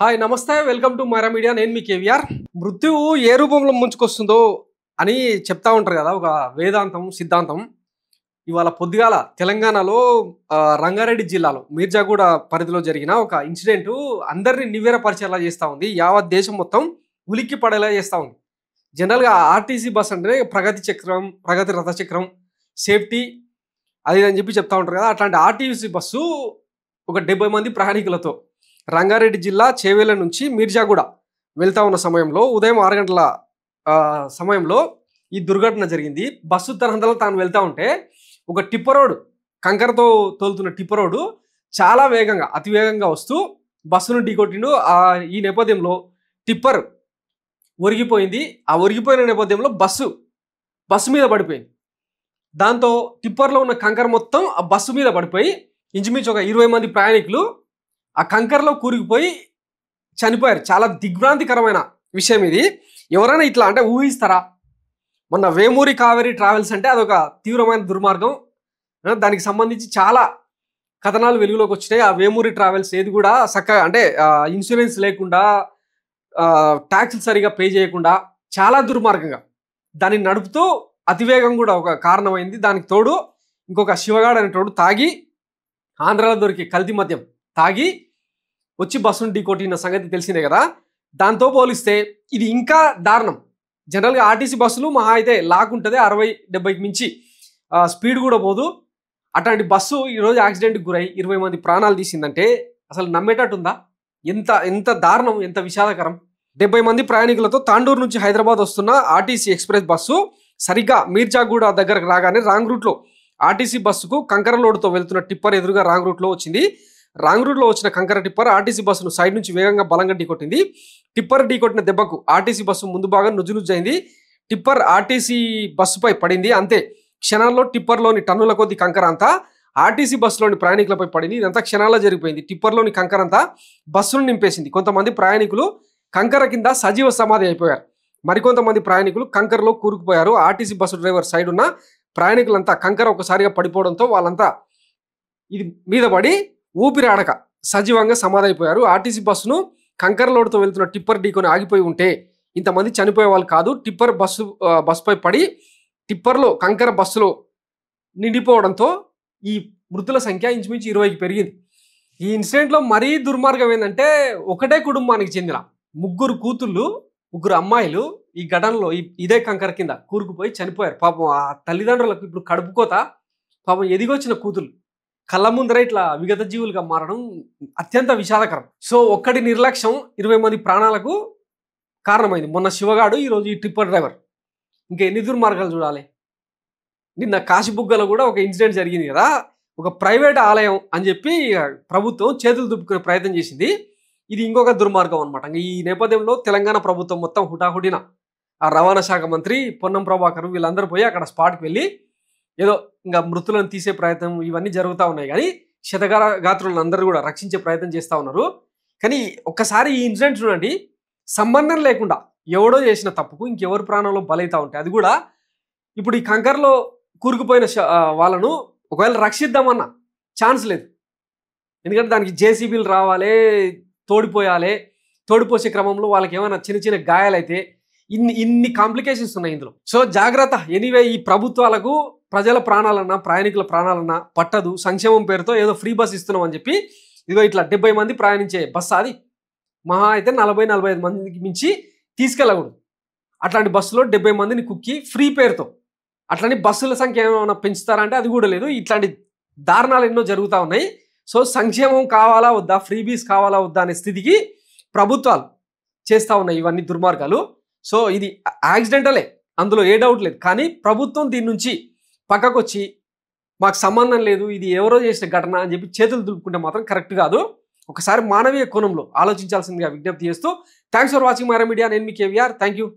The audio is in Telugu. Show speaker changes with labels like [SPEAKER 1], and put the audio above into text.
[SPEAKER 1] హాయ్ నమస్తే వెల్కమ్ టు మైరా మీడియా. నేను మీ కేవీఆర్. మృత్యువు ఏ రూపంలో ముంచుకొస్తుందో అని చెప్తా ఉంటారు కదా, ఒక వేదాంతం సిద్ధాంతం. ఇవాళ పొద్దుగాల తెలంగాణలో రంగారెడ్డి జిల్లాలో మీర్జాగూడ పరిధిలో జరిగిన ఒక ఇన్సిడెంట్ అందరినీ నివేరపరిచేలా చేస్తూ ఉంది. యావత్ దేశం మొత్తం ఉలిక్కి పడేలా చేస్తూ ఉంది. జనరల్గా ఆర్టీసీ బస్ అంటే ప్రగతి రథ చక్రం, సేఫ్టీ అది అని చెప్పి చెప్తా ఉంటారు కదా. అట్లాంటి ఆర్టీసీ బస్సు ఒక 70 మంది ప్రయాణికులతో రంగారెడ్డి జిల్లా చేవేళ్ల నుంచి మీర్జాగూడ వెళ్తా ఉన్న సమయంలో ఉదయం 6 గంటల సమయంలో ఈ దుర్ఘటన జరిగింది. బస్సు తనంతలో తాను వెళ్తా ఉంటే ఒక టిప్పరోడు, కంకరతో తోలుతున్న టిప్పరోడు చాలా వేగంగా, అతి వేగంగా వస్తూ బస్సును ఢీకొట్టిండు. ఈ నేపథ్యంలో టిప్పర్ ఒరిగిపోయింది. ఆ ఒరిగిపోయిన నేపథ్యంలో బస్సు మీద పడిపోయింది. దాంతో టిప్పర్లో ఉన్న కంకర మొత్తం ఆ బస్సు మీద పడిపోయి ఇంచుమించు ఒక 20 మంది ప్రయాణికులు ఆ కంకరలో కూరుకుపోయి చనిపోయారు. చాలా దిగ్భ్రాంతికరమైన విషయం ఇది. ఎవరైనా ఇట్లా అంటే ఊహిస్తారా? మొన్న వేమూరి కావేరి ట్రావెల్స్ అంటే అదొక తీవ్రమైన దుర్మార్గం. దానికి సంబంధించి చాలా కథనాలు వెలుగులోకి వచ్చినాయి. ఆ వేమూరి ట్రావెల్స్ ఏది కూడా చక్కగా అంటే ఇన్సూరెన్స్ లేకుండా, ట్యాక్స్లు సరిగా పే చేయకుండా చాలా దుర్మార్గంగా దాన్ని నడుపుతూ అతివేగం కూడా ఒక కారణమైంది. దానికి తోడు ఇంకొక శివగాడు అనేటోడు తాగి, ఆంధ్రాలో దొరికి కల్తీ మద్యం తాగి వచ్చి బస్సును ఢీకొట్టిన సంగతి తెలిసిందే కదా. దాంతో పోలిస్తే ఇది ఇంకా దారుణం. జనరల్గా ఆర్టీసీ బస్సులు మహా అయితే లాక్కుంటుంది 60-70కి మించి స్పీడ్ కూడా పోదు. అట్లాంటి బస్సు ఈరోజు యాక్సిడెంట్కి గురై 20 మంది ప్రాణాలు తీసిందంటే అసలు నమ్మేటట్టుందా? ఎంత దారుణం, ఎంత విషాదకరం. 70 మంది ప్రయాణికులతో తాండూరు నుంచి హైదరాబాద్ వస్తున్న ఆర్టీసీ ఎక్స్ప్రెస్ బస్సు సరిగ్గా మీర్జాగూడ దగ్గరకు రాగానే రాంగ్ రూట్లో ఆర్టీసీ బస్సుకు కంకర లోడుతో వెళ్తున్న టిప్పర్ ఎదురుగా రాంగ్ రూట్లో వచ్చింది. రాంగ్ రూట్లో వచ్చిన కంకర టిప్పర్ ఆర్టీసీ బస్సును సైడ్ నుంచి వేగంగా బలంగా ఢీకొట్టింది. టిప్పర్ ఢీకొట్టిన దెబ్బకు ఆర్టీసీ బస్సు ముందు భాగం నుజ్జునుజ్జైంది. టిప్పర్ ఆర్టీసీ బస్సుపై పడింది. అంతే క్షణాల్లో టిప్పర్లోని టన్నుల కొద్ది కంకర అంతా ఆర్టీసీ బస్సులోని ప్రయాణికులపై పడింది. ఇదంతా క్షణాల్లో జరిగిపోయింది. టిప్పర్లోని కంకర అంతా బస్సును నింపేసింది. కొంతమంది ప్రయాణికులు కంకర కింద సజీవ సమాధి అయిపోయారు. మరికొంతమంది ప్రయాణికులు కంకరలో కూరుకుపోయారు. ఆర్టీసీ బస్సు డ్రైవర్ సైడ్ ఉన్న ప్రయాణికులంతా కంకర ఒకసారిగా పడిపోవడంతో వాళ్ళంతా ఇది మీద పడి ఊపిరి ఆడక సజీవంగా సమాధైపోయారు. ఆర్టీసీ బస్సును కంకర లోడుతో వెళ్తున్న టిప్పర్ ఢీకొని ఆగిపోయి ఉంటే ఇంతమంది చనిపోయే వాళ్ళు కాదు. టిప్పర్ బస్సుపై పడి టిప్పర్లో కంకర బస్సులో నిండిపోవడంతో ఈ మృతుల సంఖ్య ఇంచుమించు 20కి పెరిగింది. ఈ ఇన్సిడెంట్లో మరీ దుర్మార్గం ఏంటంటే ఒకటే కుటుంబానికి చెందిన 3 కూతుళ్ళు, 3 అమ్మాయిలు ఈ ఘటనలో ఇదే కంకర కింద కూరుకుపోయి చనిపోయారు. పాపం ఆ తల్లిదండ్రులకు ఇప్పుడు కడుపుకోత. పాపం ఎదిగొచ్చిన కూతుళ్ళు కళ్ళ ముందర ఇట్లా విగత జీవులుగా మారడం అత్యంత విషాదకరం. సో ఒక్కడి నిర్లక్ష్యం 20 మంది ప్రాణాలకు కారణమైంది. మొన్న శివగాడు, ఈరోజు ఈ టిప్పర్ డ్రైవర్. ఇంకా ఎన్ని దుర్మార్గాలు చూడాలి? నిన్న కాశీబుగ్గలో కూడా ఒక ఇన్సిడెంట్ జరిగింది కదా. ఒక ప్రైవేట్ ఆలయం అని చెప్పి ప్రభుత్వం చేతులు దుప్పుకునే ప్రయత్నం చేసింది. ఇది ఇంకొక దుర్మార్గం అనమాట. ఈ నేపథ్యంలో తెలంగాణ ప్రభుత్వం మొత్తం హుటాహుటిన ఆ రవాణా శాఖ మంత్రి పొన్నం ప్రభాకర్ వీళ్ళందరూ పోయి అక్కడ స్పాట్కి వెళ్ళి ఏదో ఇంకా మృతులను తీసే ప్రయత్నం ఇవన్నీ జరుగుతూ ఉన్నాయి. కానీ క్షతగాత్రులను అందరూ కూడా రక్షించే ప్రయత్నం చేస్తూ ఉన్నారు. కానీ ఒక్కసారి ఈ ఇన్సిడెంట్ చూడండి. సంబంధం లేకుండా ఎవడో చేసిన తప్పుకు ఇంకెవరి ప్రాణంలో బలైతా ఉంటాయి. అది కూడా ఇప్పుడు ఈ కంకర్లో కూరుకుపోయిన వాళ్ళను ఒకవేళ రక్షిద్దామన్న ఛాన్స్ లేదు. ఎందుకంటే దానికి జేసీబీలు రావాలి, తోడిపోసే క్రమంలో వాళ్ళకి ఏమైనా చిన్న చిన్న గాయాలైతే ఇన్ని కాంప్లికేషన్స్ ఉన్నాయి ఇందులో. సో జాగ్రత్త. ఎనీవే ఈ ప్రభుత్వాలకు ప్రజల ప్రాణాలన్నా, ప్రయాణికుల ప్రాణాలన్నా పట్టదు. సంక్షేమం పేరుతో ఏదో ఫ్రీ బస్ ఇస్తున్నాం అని చెప్పి ఇదిగో ఇట్లా 70 మంది ప్రయాణించే బస్సు, అది మహా అయితే 40-45 మందికి మించి తీసుకెళ్ళకూడదు. అట్లాంటి బస్సులో 70 మందిని కుక్కి ఫ్రీ పేరుతో అట్లాంటి బస్సుల సంఖ్య ఏమైనా పెంచుతారంటే అది కూడా లేదు. ఇట్లాంటి దారుణాలు ఎన్నో జరుగుతూ ఉన్నాయి. సో సంక్షేమం కావాలా వద్దా, ఫ్రీబీస్ కావాలా వద్దా అనే స్థితికి ప్రభుత్వాలు చేస్తూ ఉన్నాయి ఇవన్నీ దుర్మార్గాలు. సో ఇది యాక్సిడెంటలే, అందులో ఏ డౌట్ లేదు. కానీ ప్రభుత్వం దీని నుంచి పక్కకు వచ్చి మాకు సంబంధం లేదు, ఇది ఎవరో చేసిన ఘటన అని చెప్పి చేతులు దులుపుకుంటే మాత్రం కరెక్ట్ కాదు. ఒకసారి మానవీయ కోణంలో ఆలోచించాల్సిందిగా విజ్ఞప్తి చేస్తూ thanks for watching Myra media. నేను మీ కేవీఆర్. Thank you.